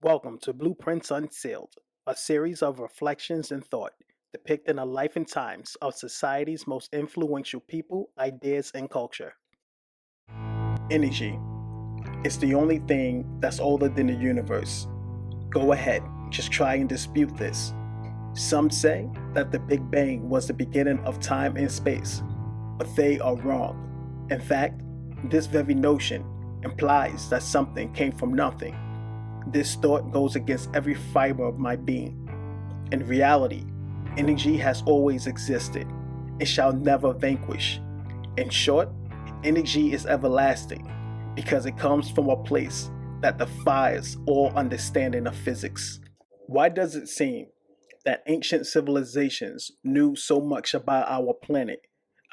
Welcome to Blueprints Unsealed, a series of reflections and thought depicting the life and times of society's most influential people, ideas, and culture. Energy is the only thing that's older than the universe. Go ahead, just try and dispute this. Some say that the Big Bang was the beginning of time and space, but they are wrong. In fact, this very notion implies that something came from nothing. This thought goes against every fiber of my being. In reality, energy has always existed and shall never vanquish. In short, energy is everlasting because it comes from a place that defies all understanding of physics. Why does it seem that ancient civilizations knew so much about our planet,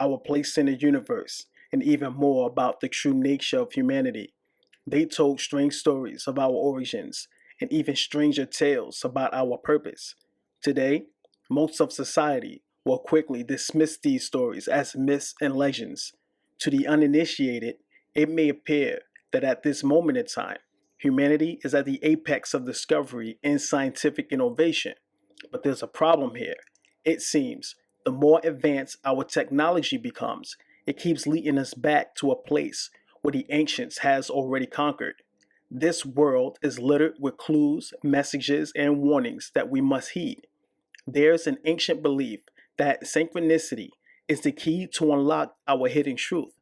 our place in the universe, and even more about the true nature of humanity? They told strange stories of our origins and even stranger tales about our purpose. Today, most of society will quickly dismiss these stories as myths and legends. To the uninitiated, it may appear that at this moment in time, humanity is at the apex of discovery and scientific innovation. But there's a problem here. It seems the more advanced our technology becomes, it keeps leading us back to a place where the ancients has already conquered. This world is littered with clues, messages, and warnings that we must heed. There's an ancient belief that synchronicity is the key to unlock our hidden truth.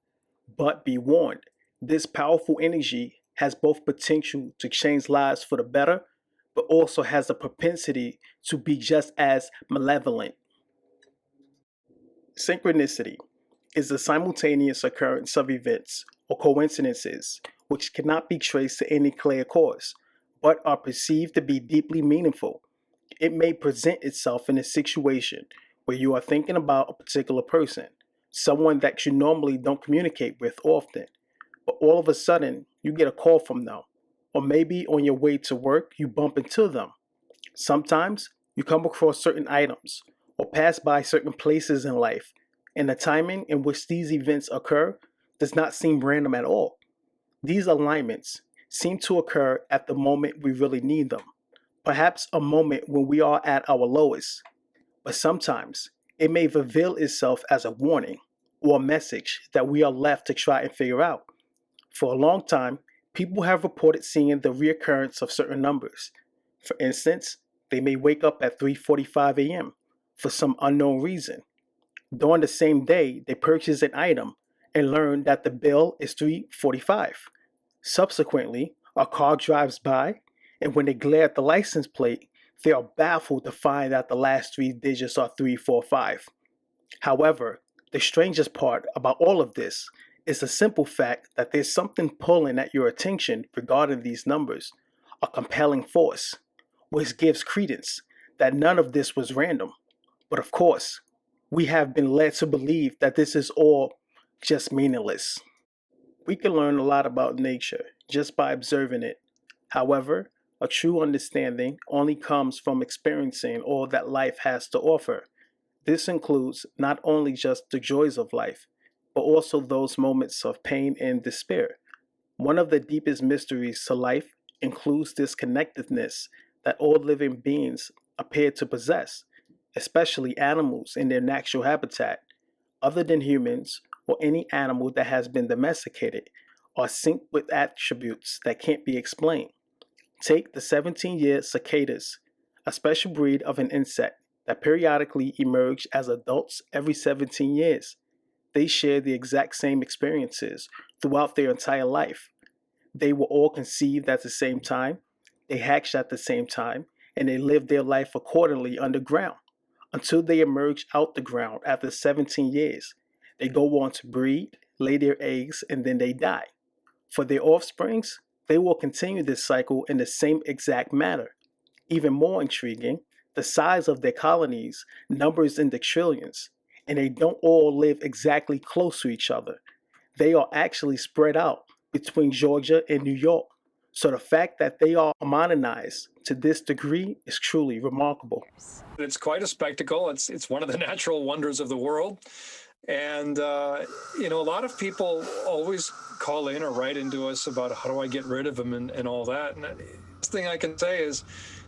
But be warned, this powerful energy has both potential to change lives for the better, but also has a propensity to be just as malevolent. Synchronicity is the simultaneous occurrence of events or coincidences which cannot be traced to any clear cause, but are perceived to be deeply meaningful. It may present itself in a situation where you are thinking about a particular person, someone that you normally don't communicate with often, but all of a sudden you get a call from them. Or maybe on your way to work, you bump into them. Sometimes you come across certain items or pass by certain places in life, and the timing in which these events occur does not seem random at all. These alignments seem to occur at the moment we really need them, perhaps a moment when we are at our lowest, but sometimes it may reveal itself as a warning or a message that we are left to try and figure out. For a long time, people have reported seeing the reoccurrence of certain numbers. For instance, they may wake up at 3:45 a.m. for some unknown reason. During the same day, they purchase an item and learn that the bill is 3:45. Subsequently, a car drives by, and when they glare at the license plate, they are baffled to find that the last three digits are 345. However, the strangest part about all of this is the simple fact that there's something pulling at your attention regarding these numbers, a compelling force, which gives credence that none of this was random. But of course, we have been led to believe that this is all just meaningless. We can learn a lot about nature just by observing it. However, a true understanding only comes from experiencing all that life has to offer. This includes not only just the joys of life, but also those moments of pain and despair. One of the deepest mysteries to life includes this connectedness that all living beings appear to possess, especially animals in their natural habitat. Other than humans or any animal that has been domesticated, are synced with attributes that can't be explained. Take the 17-year cicadas, a special breed of an insect that periodically emerge as adults every 17 years. They share the exact same experiences throughout their entire life. They were all conceived at the same time, they hatched at the same time, and they lived their life accordingly underground until they emerge out the ground after 17 years. They go on to breed, lay their eggs, and then they die. For their offsprings, they will continue this cycle in the same exact manner. Even more intriguing, the size of their colonies numbers in the trillions, and they don't all live exactly close to each other. They are actually spread out between Georgia and New York. So the fact that they are homogenized to this degree is truly remarkable. It's quite a spectacle. It's one of the natural wonders of the world. And, a lot of people always call in or write into us about how do I get rid of them and all that. And thing I can say is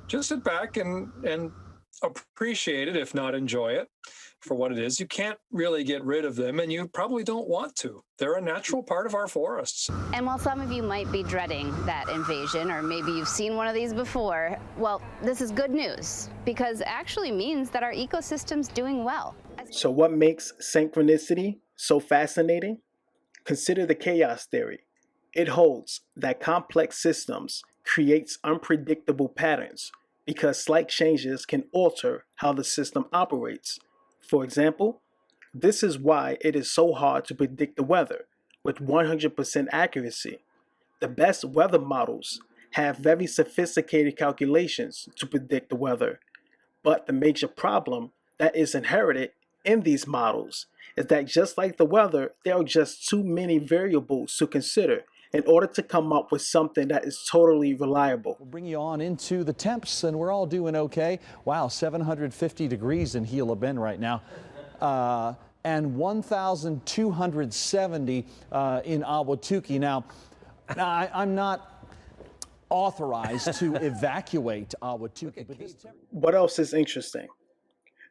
just sit back and appreciate it, if not enjoy it for what it is. You can't really get rid of them, and you probably don't want to. They're a natural part of our forests. And while some of you might be dreading that invasion, or maybe you've seen one of these before, well, this is good news, because it actually means that our ecosystem's doing well. So what makes synchronicity so fascinating? Consider the chaos theory. It holds that complex systems creates unpredictable patterns because slight changes can alter how the system operates. For example, this is why it is so hard to predict the weather with 100% accuracy. The best weather models have very sophisticated calculations to predict the weather, but the major problem that is inherited in these models is that just like the weather, there are just too many variables to consider in order to come up with something that is totally reliable. We'll bring you on into the temps, and we're all doing okay. Wow, 750 degrees in Gila Bend right now. And 1,270 in Ahwatukee. Now, I'm not authorized to evacuate Ahwatukee. What else is interesting?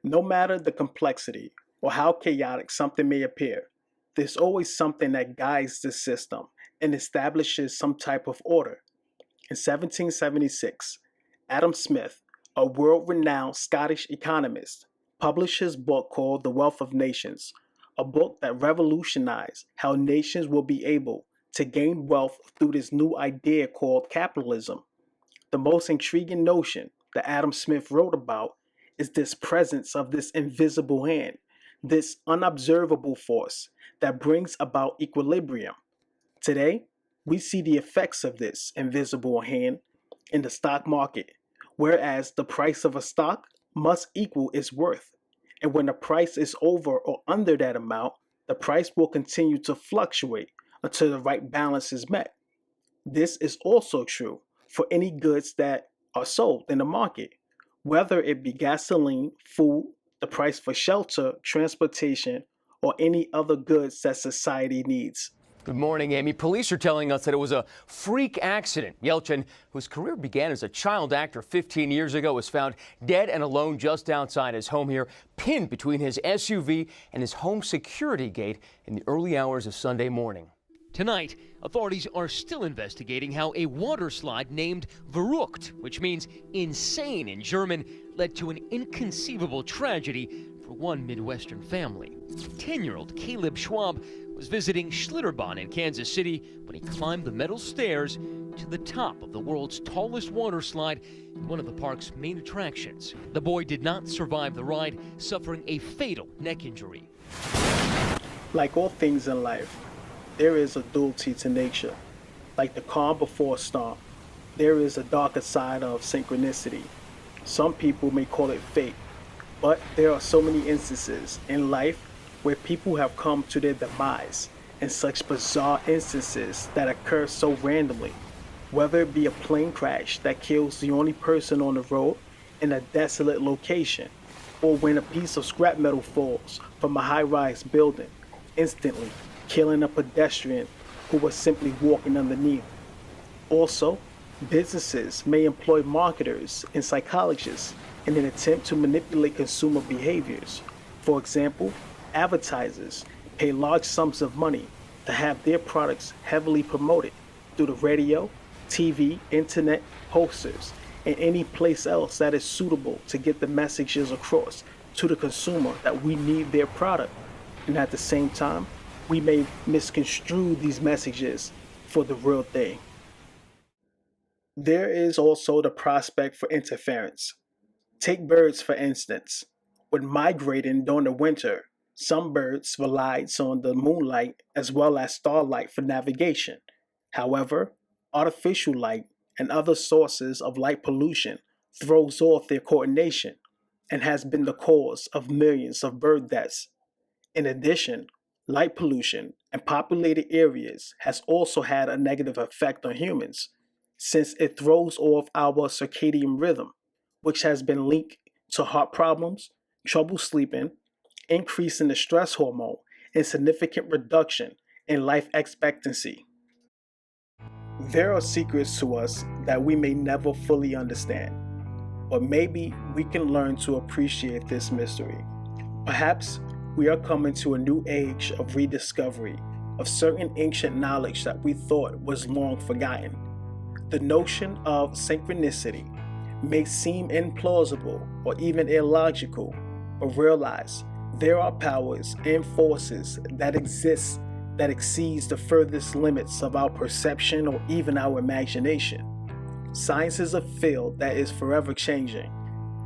No matter the complexity or how chaotic something may appear, there's always something that guides the system and establishes some type of order. In 1776, Adam Smith, a world-renowned Scottish economist, published his book called The Wealth of Nations, a book that revolutionized how nations will be able to gain wealth through this new idea called capitalism. The most intriguing notion that Adam Smith wrote about is this presence of this invisible hand, this unobservable force that brings about equilibrium. Today, we see the effects of this invisible hand in the stock market, whereas the price of a stock must equal its worth. And when the price is over or under that amount, the price will continue to fluctuate until the right balance is met. This is also true for any goods that are sold in the market, whether it be gasoline, food, the price for shelter, transportation, or any other goods that society needs. Good morning, Amy. Police are telling us that it was a freak accident. Yelchin, whose career began as a child actor 15 years ago, was found dead and alone just outside his home here, pinned between his SUV and his home security gate in the early hours of Sunday morning. Tonight, authorities are still investigating how a water slide named Verrückt, which means insane in German, led to an inconceivable tragedy for one Midwestern family. 10-year-old Caleb Schwab was visiting Schlitterbahn in Kansas City when he climbed the metal stairs to the top of the world's tallest water slide, one of the park's main attractions. The boy did not survive the ride, suffering a fatal neck injury. Like all things in life, there is a duality to nature. Like the calm before a storm, there is a darker side of synchronicity. Some people may call it fate, but there are so many instances in life where people have come to their demise in such bizarre instances that occur so randomly, whether it be a plane crash that kills the only person on the road in a desolate location, or when a piece of scrap metal falls from a high-rise building, instantly killing a pedestrian who was simply walking underneath. Also, businesses may employ marketers and psychologists in an attempt to manipulate consumer behaviors. For example, advertisers pay large sums of money to have their products heavily promoted through the radio, TV, internet, posters, and any place else that is suitable to get the messages across to the consumer that we need their product. And at the same time, we may misconstrue these messages for the real thing. There is also the prospect for interference. Take birds for instance. When migrating during the winter, some birds relies on the moonlight as well as starlight for navigation. However, artificial light and other sources of light pollution throws off their coordination and has been the cause of millions of bird deaths. In addition, light pollution in populated areas has also had a negative effect on humans, since it throws off our circadian rhythm, which has been linked to heart problems, trouble sleeping, increase in the stress hormone, and significant reduction in life expectancy. There are secrets to us that we may never fully understand, but maybe we can learn to appreciate this mystery. Perhaps we are coming to a new age of rediscovery of certain ancient knowledge that we thought was long forgotten. The notion of synchronicity may seem implausible or even illogical, but realize there are powers and forces that exist that exceeds the furthest limits of our perception or even our imagination. Science is a field that is forever changing.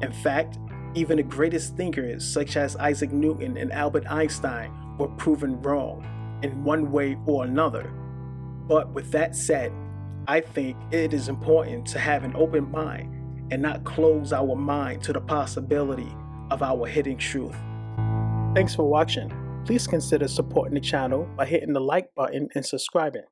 In fact, even the greatest thinkers such as Isaac Newton and Albert Einstein were proven wrong in one way or another. But with that said, I think it is important to have an open mind and not close our mind to the possibility of our hidden truth. Thanks for watching. Please consider supporting the channel by hitting the like button and subscribing.